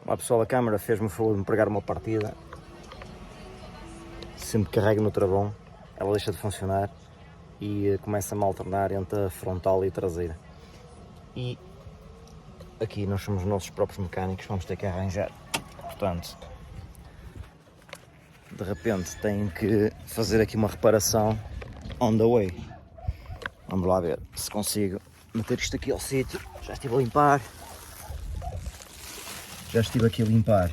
Uma pessoa da câmara fez-me o favor de me pregar uma partida. Sempre que carrego no travão, ela deixa de funcionar e começa-me a alternar entre a frontal e a traseira. E aqui nós somos os nossos próprios mecânicos, vamos ter que arranjar. Portanto, de repente tenho que fazer aqui uma reparação on the way. Vamos lá ver se consigo meter isto aqui ao sítio. Já estive a limpar. Já estive aqui a limpar.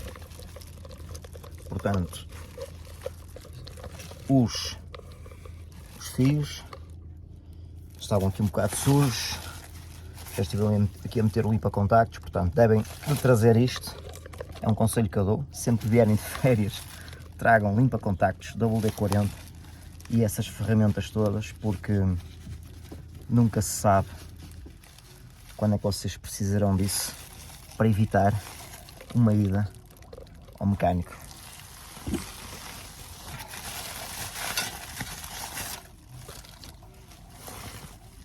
Portanto, os fios estavam aqui um bocado sujos. Já estive aqui a meter o limpa-contactos. Portanto, devem trazer isto. É um conselho que eu dou. Sempre que vierem de férias, tragam limpa-contactos WD-40 e essas ferramentas todas, porque nunca se sabe quando é que vocês precisarão disso para evitar uma ida ao mecânico.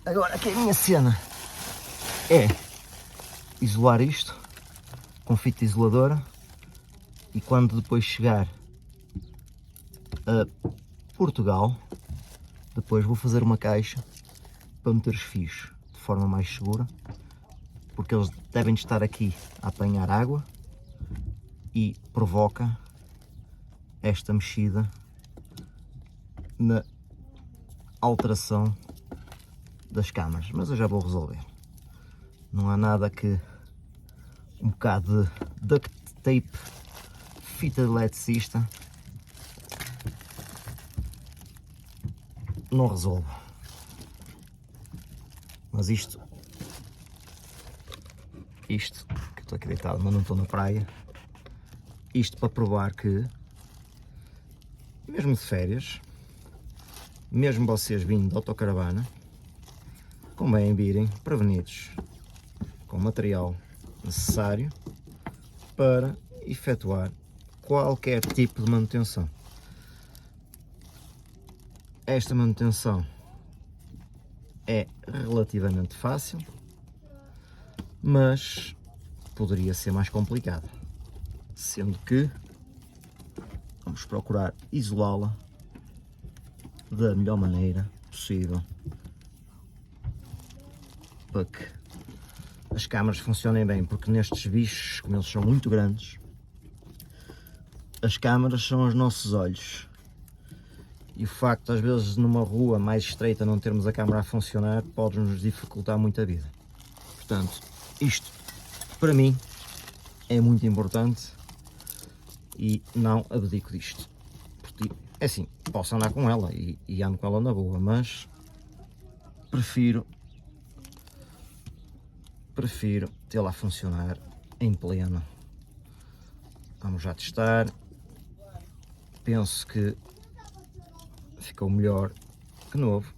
Agora aqui a minha cena é isolar isto com fita isoladora e quando depois chegar a Portugal, depois vou fazer uma caixa para meter os fios de forma mais segura, porque eles devem estar aqui a apanhar água e provoca esta mexida na alteração das câmaras, mas eu já vou resolver. Não há nada que um bocado de duct tape, fita de eletricista não resolve. Mas isto que eu estou aqui deitado, mas não estou na praia, isto para provar que mesmo de férias, mesmo vocês vindo de autocaravana, convém virem prevenidos com o material necessário para efetuar qualquer tipo de manutenção. Esta manutenção é relativamente fácil, mas poderia ser mais complicada, sendo que vamos procurar isolá-la da melhor maneira possível para que as câmaras funcionem bem, porque nestes bichos, como eles são muito grandes, as câmaras são os nossos olhos. E o facto, às vezes, numa rua mais estreita não termos a câmara a funcionar, pode nos dificultar muito a vida. Portanto, isto, para mim, é muito importante e não abdico disto. Porque, é assim, posso andar com ela e ando com ela na boa, mas prefiro tê-la a funcionar em pleno. Vamos já testar. Penso que ficou melhor que novo.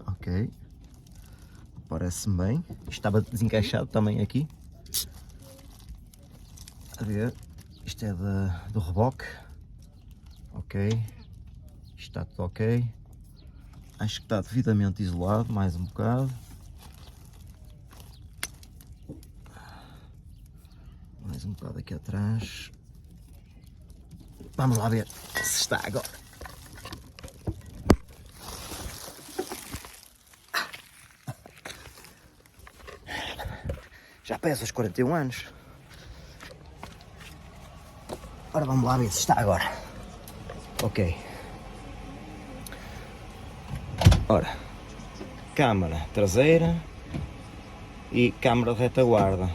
Ok, parece-me bem. Estava desencaixado também aqui. A ver, isto é do reboque. Ok, isto está tudo ok. Acho que está devidamente isolado, mais um bocado. Mais um bocado aqui atrás. Vamos lá ver se está agora. Já peso os 41 anos. Ora, vamos lá ver se está agora. Ok. Ora, câmara traseira e câmara de retaguarda.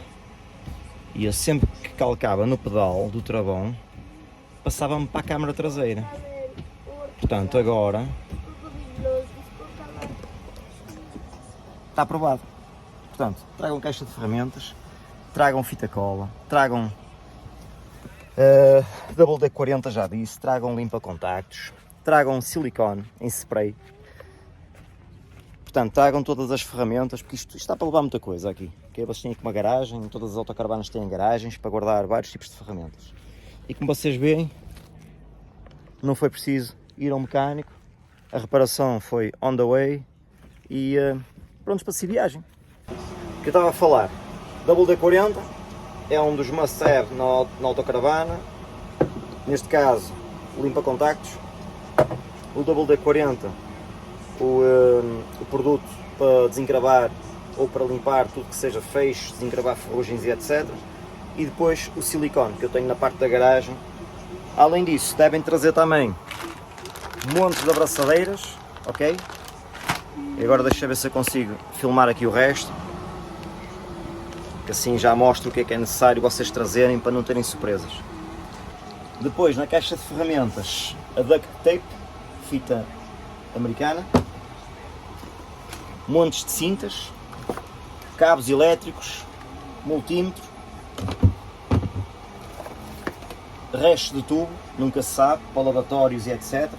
E eu sempre que calcava no pedal do travão, passava-me para a câmara traseira. Portanto, agora está aprovado. Portanto, tragam caixa de ferramentas, tragam fita cola, tragam WD-40, já disse, tragam limpa-contactos, tragam silicone em spray. Portanto, tragam todas as ferramentas, porque isto está para levar muita coisa aqui. Okay? Vocês têm aqui uma garagem, todas as autocaravanas têm garagens para guardar vários tipos de ferramentas. E como vocês veem, não foi preciso ir ao mecânico, a reparação foi on the way e prontos para seguir viagem. O que eu estava a falar, WD-40 é um dos must-have na autocaravana, neste caso limpa contactos. O WD-40, o produto para desencravar ou para limpar tudo que seja feixes, desencravar ferrugens e etc. E depois o silicone que eu tenho na parte da garagem. Além disso, devem trazer também montes de abraçadeiras, ok? E agora deixa eu ver se eu consigo filmar aqui o resto, que assim já mostro o que é necessário vocês trazerem para não terem surpresas. Depois, na caixa de ferramentas, a duct tape, fita americana, montes de cintas, cabos elétricos, multímetro, restos de tubo, nunca se sabe, para lavatórios e etc.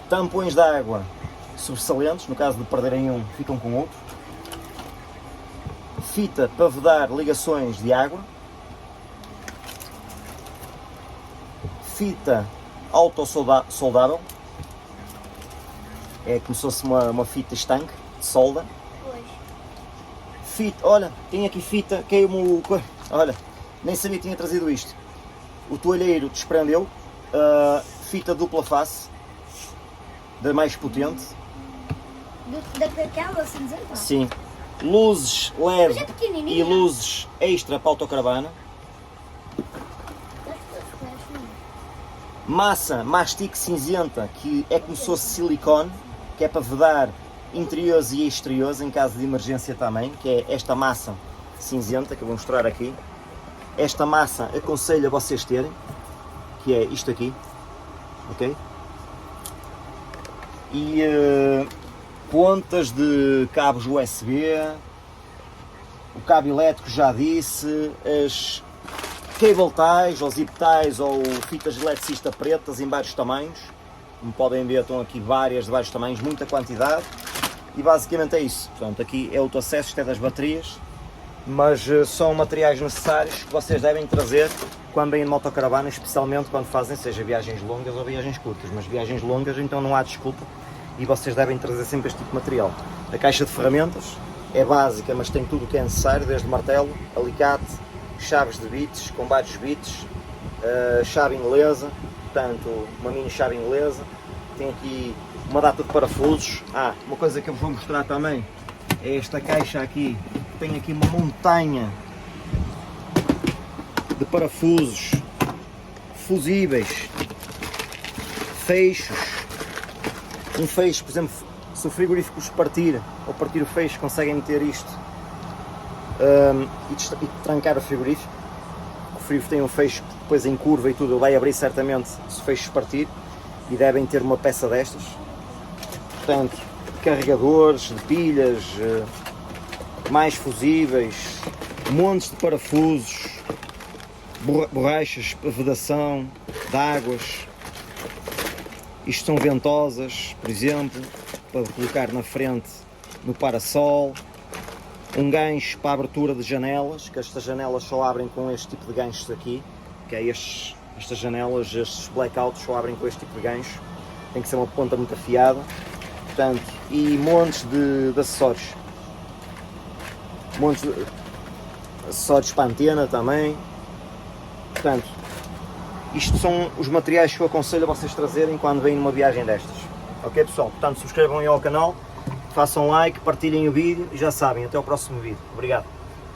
Tampões de água sobressalentes, no caso de perderem um, ficam com outro. Fita para vedar ligações de água. Fita autosoldável. É como se fosse uma fita estanque de solda. Fita, olha, tem aqui fita, caiu-me o... Olha, nem sabia que tinha trazido isto. O toalheiro desprendeu. Fita dupla face. Da mais potente. Daquela cinzenta? Sim. Luzes LED e luzes extra para a autocaravana. Massa mastic cinzenta, que é como se fosse silicone, que é para vedar interiores e exteriores em caso de emergência também, que é esta massa cinzenta que eu vou mostrar aqui. Esta massa aconselho a vocês terem, que é isto aqui, ok? E pontas de cabos USB, o cabo elétrico já disse, as cable ties ou zip ties ou fitas de eletricista pretas em vários tamanhos, como podem ver estão aqui várias de vários tamanhos, muita quantidade, e basicamente é isso. Portanto, aqui é o acesso, isto é das baterias, mas são materiais necessários que vocês devem trazer quando vêm de autocaravana, especialmente quando fazem, seja viagens longas ou viagens curtas, mas viagens longas então não há desculpa e vocês devem trazer sempre este tipo de material. A caixa de ferramentas é básica, mas tem tudo o que é necessário, desde martelo, alicate, chaves de bits, com vários bits, chave inglesa, portanto uma mini chave inglesa, tem aqui uma data de parafusos. Uma coisa que eu vos vou mostrar também é esta caixa aqui, que tem aqui uma montanha de parafusos, fusíveis, fechos. Um fecho, por exemplo, se o frigorífico vos partir, ou partir o fecho, conseguem meter isto e trancar o frigorífico. O frigorífico tem um fecho que depois em curva e tudo vai abrir certamente se o fecho partir, e devem ter uma peça destas. Portanto, carregadores de pilhas, mais fusíveis, montes de parafusos, borrachas para vedação, de águas. Isto são ventosas, por exemplo, para colocar na frente no parasol. Um gancho para a abertura de janelas, que estas janelas só abrem com este tipo de ganchos aqui, que é estas janelas, estes blackouts só abrem com este tipo de gancho. Tem que ser uma ponta muito afiada. Portanto, e montes de acessórios. Montes de acessórios para a antena também. Portanto, isto são os materiais que eu aconselho a vocês trazerem quando vêm numa viagem destas. Ok, pessoal? Portanto, subscrevam aí ao canal, façam like, partilhem o vídeo e já sabem, até ao próximo vídeo. Obrigado.